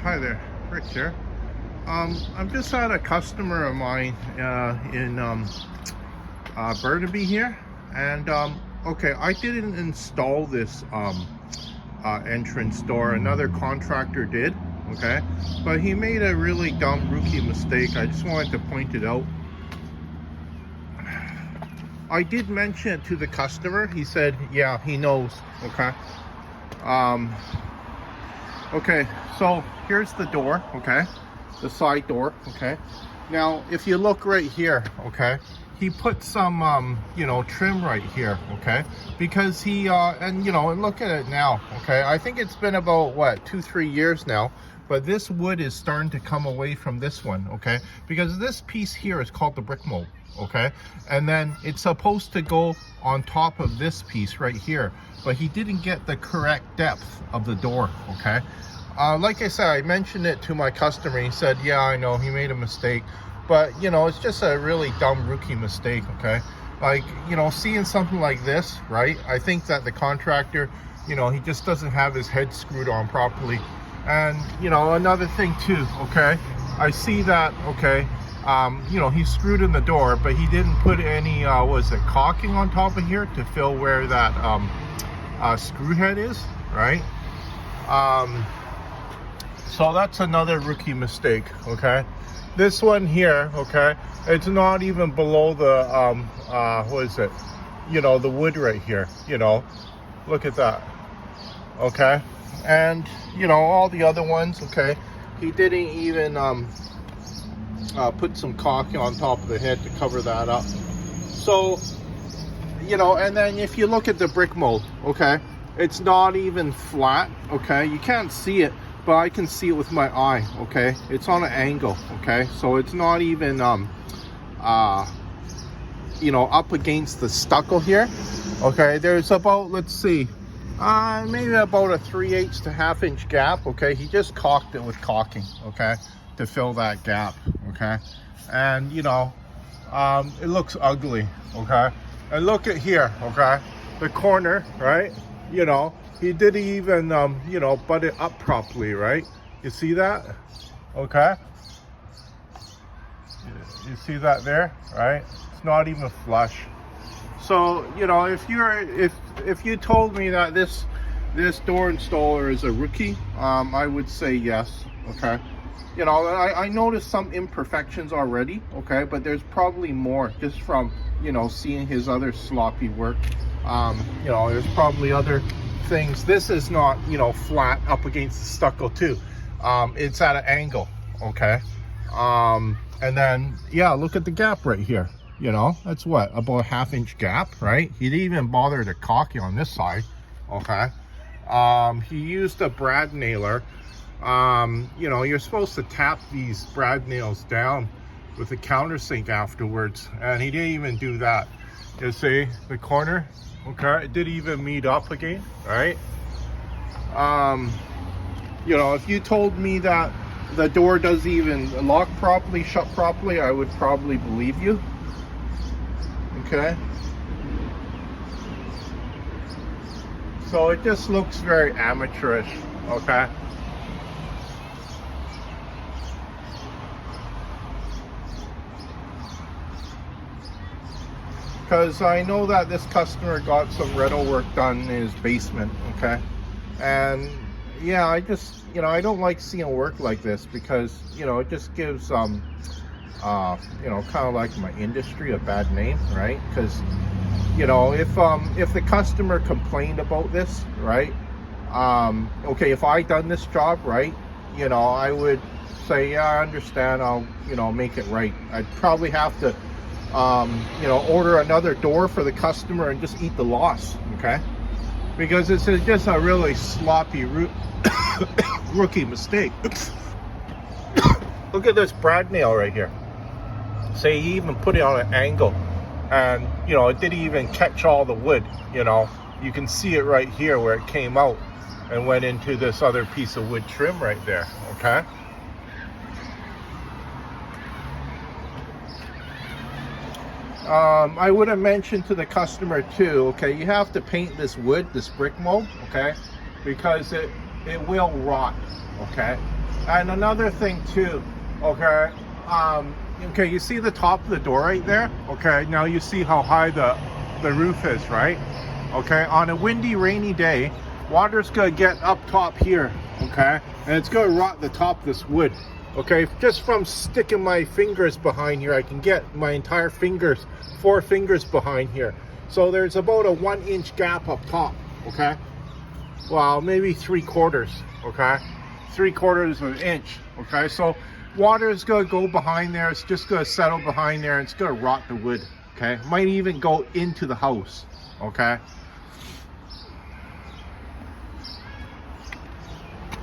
Hi there, Rich here. I'm just at a customer of mine in Burnaby here, and okay, I didn't install this entrance door. Another contractor did, okay, but he made a really dumb rookie mistake. I just wanted to point it out. I did mention it to the customer. He said, yeah, he knows, okay. Okay, so here's the door, okay, the side door, okay. Now, if you look right here, okay, he put some, trim right here, okay, because he, and look at it now, okay. I think it's been about, what, 2-3 years now, but this wood is starting to come away from this one, okay, because this piece here is called the brick mold, okay, and then it's supposed to go on top of this piece right here, but he didn't get the correct depth of the door, okay. Like I said, I mentioned it to my customer. He said, yeah, I know, he made a mistake, but it's just a really dumb rookie mistake, okay. Like, seeing something like this, right, I think that the contractor, he just doesn't have his head screwed on properly. And another thing too, okay, I see that, okay, he screwed in the door, but he didn't put any caulking on top of here to fill where that screw head is, right? So that's another rookie mistake, okay. This one here, okay, it's not even below the the wood right here, look at that, okay. And all the other ones, okay, he didn't even put some caulking on top of the head to cover that up. So and then if you look at the brick mold, okay, it's not even flat, okay, you can't see it, but I can see it with my eye, okay, it's on an angle, okay, so it's not even up against the stucco here, okay. There's about, let's see, maybe about a 3/8 to 1/2 inch gap, okay. He just caulked it with caulking, okay, to fill that gap, okay. And it looks ugly, okay. And look at here, okay, the corner, right, he didn't even butt it up properly, right? You see that? Okay, you see that there, right? It's not even flush. So if you told me that this door installer is a rookie, I would say yes, okay. I noticed some imperfections already, okay, but there's probably more just from seeing his other sloppy work. There's probably other things. This is not flat up against the stucco too. It's at an angle, okay. And then look at the gap right here. That's what, about a 1/2 inch gap, right? He didn't even bother to caulk it on this side, okay. He used a brad nailer. You're supposed to tap these brad nails down with a countersink afterwards, and he didn't even do that. You see the corner, okay, it didn't even meet up again, right? If you told me that the door doesn't even lock properly, shut properly, I would probably believe you, okay. So it just looks very amateurish, okay. Because I know that this customer got some rental work done in his basement, okay. And yeah, I just I don't like seeing work like this, because it just gives kind of like my industry a bad name, right? Because if the customer complained about this, right, okay, if I done this job, right, I would say, yeah, I understand, I'll make it right. I'd probably have to order another door for the customer and just eat the loss, okay, because it's just a really sloppy rookie mistake. Look at this brad nail right here. Say he even put it on an angle, and it didn't even catch all the wood. You can see it right here where it came out and went into this other piece of wood trim right there, okay. I would have mentioned to the customer too, okay, you have to paint this wood, this brick mold, okay, because it will rot, okay. And another thing too, okay, okay, you see the top of the door right there? Okay, now you see how high the roof is, right? Okay, on a windy, rainy day, water's gonna get up top here, okay? And it's gonna rot the top of this wood, okay? Just from sticking my fingers behind here, I can get my entire fingers, 4 fingers behind here. So there's about a 1-inch gap up top, okay? Well, maybe 3/4, okay? 3/4 of an inch, okay? So water is gonna go behind there. It's just gonna settle behind there and it's gonna rot the wood, okay? Might even go into the house, okay?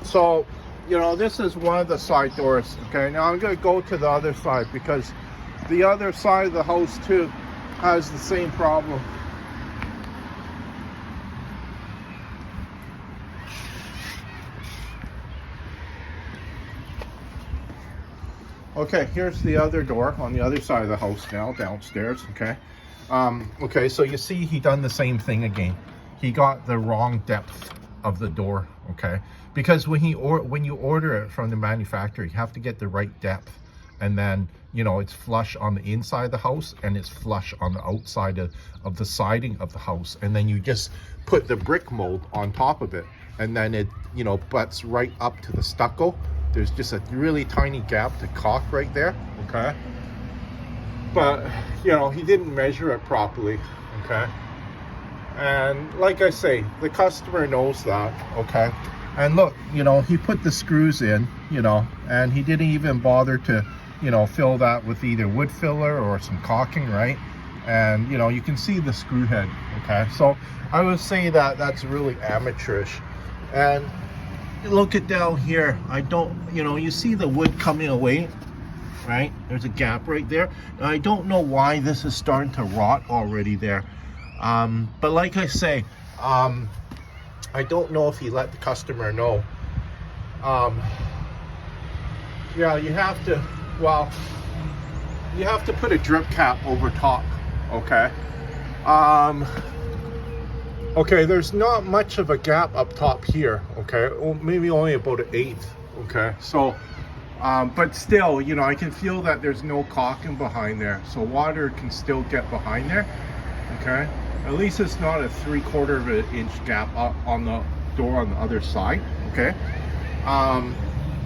So, you know, this is one of the side doors, okay? Now I'm gonna go to the other side because the other side of the house too has the same problem. Okay, here's the other door on the other side of the house now, downstairs, okay? Okay, so you see he done the same thing again. He got the wrong depth of the door, okay? Because when you order it from the manufacturer, you have to get the right depth. And then, you know, it's flush on the inside of the house and it's flush on the outside of the siding of the house. And then you just put the brick mold on top of it. And then it, you know, butts right up to the stucco. There's just a really tiny gap to caulk right there, okay? But, you know, he didn't measure it properly, okay? And like I say, the customer knows that, okay? And look, you know, he put the screws in, you know, and he didn't even bother to, you know, fill that with either wood filler or some caulking, right? And, you know, you can see the screw head, okay? So I would say that that's really amateurish. And look at down here. I don't, you know, you see the wood coming away, right? There's a gap right there. And I don't know why this is starting to rot already there. But like I say, I don't know if he let the customer know. Yeah, you have to, well, you have to put a drip cap over top, okay? Okay, there's not much of a gap up top here, okay? Maybe only about 1/8, okay? So, but still, you know, I can feel that there's no caulking behind there. So water can still get behind there, okay? At least it's not a 3/4 of an inch gap up on the door on the other side, okay?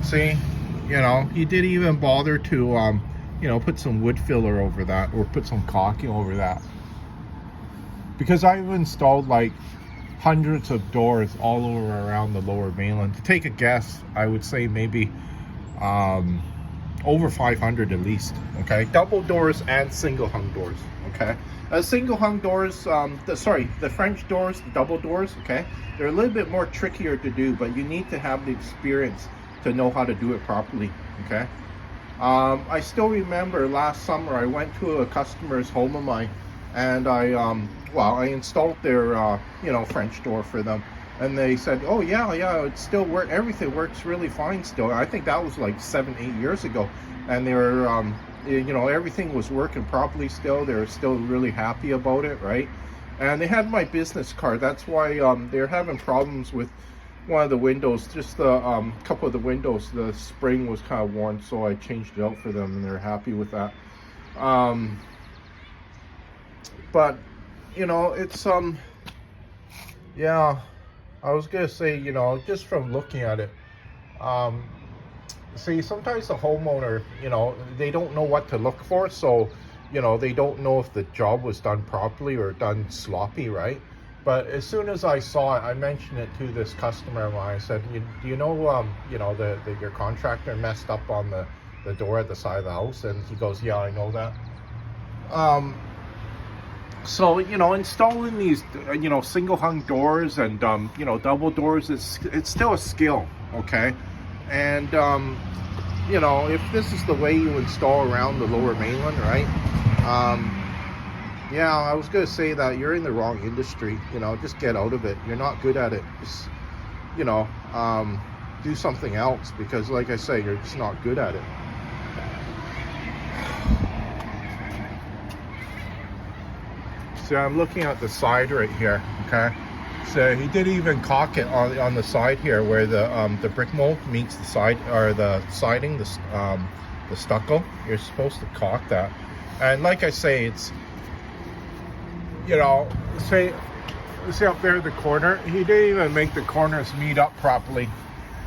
See, you know, he didn't even bother to, you know, put some wood filler over that or put some caulking over that. Because I've installed like hundreds of doors all over around the Lower Mainland. To take a guess, I would say maybe over 500 at least, okay? Double doors and single hung doors, okay? Single hung doors, the French doors, the double doors, okay? They're a little bit more trickier to do, but you need to have the experience to know how to do it properly, okay? I still remember last summer I went to a customer's home of mine and I installed their, you know, French door for them. And they said, oh yeah, it still works, everything works really fine still. I think that was like 7-8 years ago. And they were, you know, everything was working properly still. They were still really happy about it, right? And they had my business card. That's why they're having problems with one of the windows, just the couple of the windows. The spring was kind of worn, so I changed it out for them and they're happy with that. But, you know, it's, yeah, I was gonna say, you know, just from looking at it, see, sometimes the homeowner, you know, they don't know what to look for, so, you know, they don't know if the job was done properly or done sloppy, right? But as soon as I saw it, I mentioned it to this customer when I said, do you know, you know, your contractor messed up on the door at the side of the house? And he goes, yeah, I know that. So, you know, installing these, you know, single hung doors and, you know, double doors, it's still a skill, okay? And, you know, if this is the way you install around the Lower Mainland, right? Yeah, I was going to say that you're in the wrong industry, you know, just get out of it. You're not good at it. Just, you know, do something else because, like I say, you're just not good at it. So I'm looking at the side right here, okay? So he did even caulk it on the side here where the brick mold meets the side, or the siding, the stucco. You're supposed to caulk that. And like I say, it's, you know, see up there the corner, he didn't even make the corners meet up properly.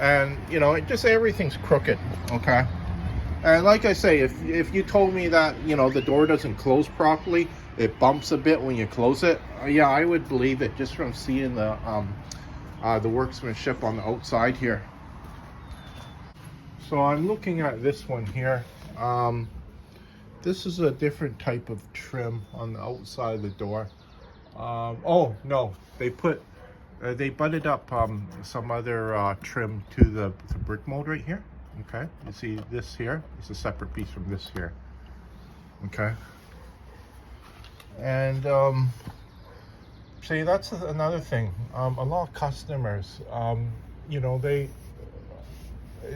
And you know, it just, everything's crooked, okay? And like I say, if you told me that, you know, the door doesn't close properly, it bumps a bit when you close it, yeah, I would believe it just from seeing the workmanship on the outside here. So I'm looking at this one here. This is a different type of trim on the outside of the door. Oh no, they butted up some other trim to the brick mold right here. Okay, you see this here, it's a separate piece from this here. Okay, and see, that's another thing. A lot of customers, you know,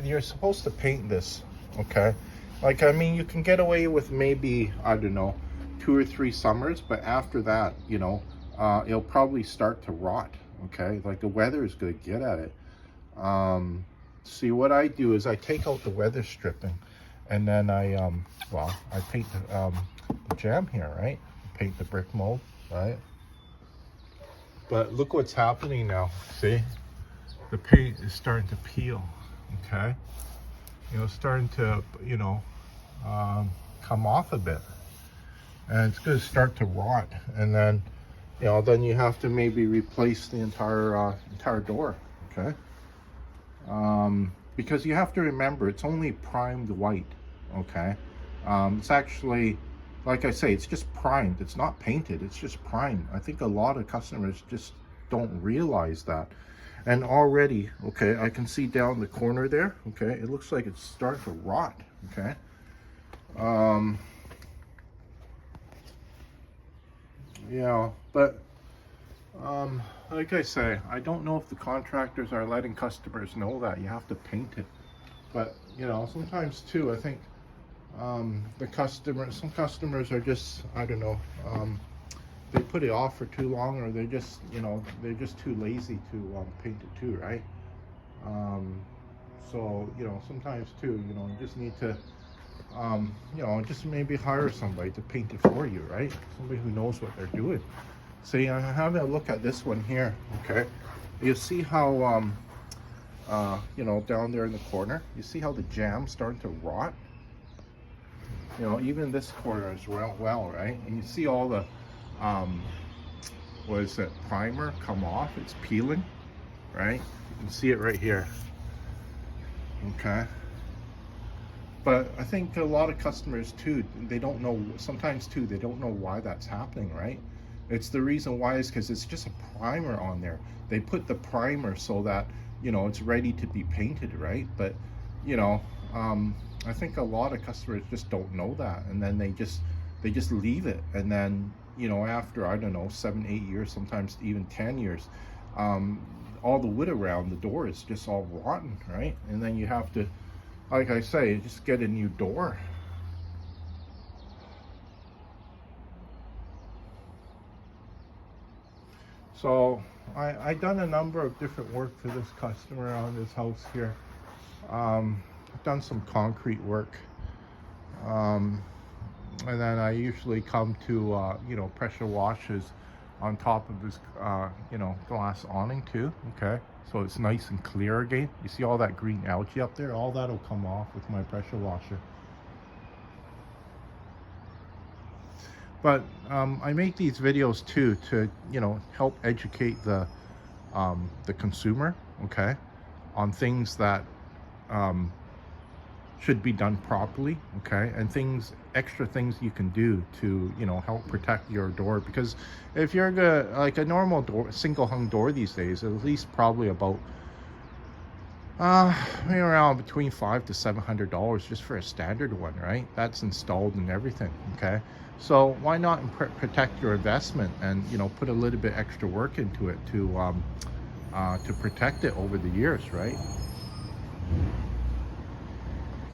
you're supposed to paint this, okay? Like, I mean, you can get away with maybe, I don't know, 2 or 3 summers, but after that, you know, it'll probably start to rot, okay? Like, the weather is going to get at it. See, what I do is I take out the weather stripping, and then I paint the jam here, right? Paint the brick mold, right? But look what's happening now. See, the paint is starting to peel, okay? You know, starting to, you know, come off a bit, and it's going to start to rot, and then, you know, then you have to maybe replace the entire door, okay? Because you have to remember, it's only primed white, okay? It's actually, like I say, it's just primed. It's not painted, it's just primed. I think a lot of customers just don't realize that. And already, okay, I can see down the corner there, okay, it looks like it's starting to rot, okay? Yeah, but like I say, I don't know if the contractors are letting customers know that you have to paint it. But, you know, sometimes too, I think some customers are just, I don't know, they put it off for too long, or they just, you know, they're just too lazy to paint it too, right? So, you know, sometimes too, you know, you just need to, you know, just maybe hire somebody to paint it for you, right? Somebody who knows what they're doing. See, I'm having a look at this one here, okay? You see how, you know, down there in the corner, you see how the jam's starting to rot? You know, even this corner as well, right? And you see all the, what is it, primer come off, it's peeling, right? You can see it right here, okay? But I think a lot of customers too, they don't know, sometimes too, they don't know why that's happening, right? It's the reason why is because it's just a primer on there. They put the primer so that, you know, it's ready to be painted, right? But, you know, I think a lot of customers just don't know that, and then they just leave it, and then, you know, after, I don't know, 7, 8 years, sometimes even 10 years, all the wood around the door is just all rotten, right? And then you have to, like I say, just get a new door. So I done a number of different work for this customer on this house here. I've done some concrete work, and then I usually come to you know, pressure washes on top of this you know, glass awning too, okay? So it's nice and clear again. You see all that green algae up there? All that'll come off with my pressure washer. But I make these videos too to, you know, help educate the consumer, okay, on things that should be done properly, okay, and extra things you can do to, you know, help protect your door. Because if you're like a normal door, single hung door these days, at least probably about maybe around between $500 to $700 just for a standard one, right? That's installed and everything, okay? So why not protect your investment and, you know, put a little bit extra work into it to protect it over the years, right?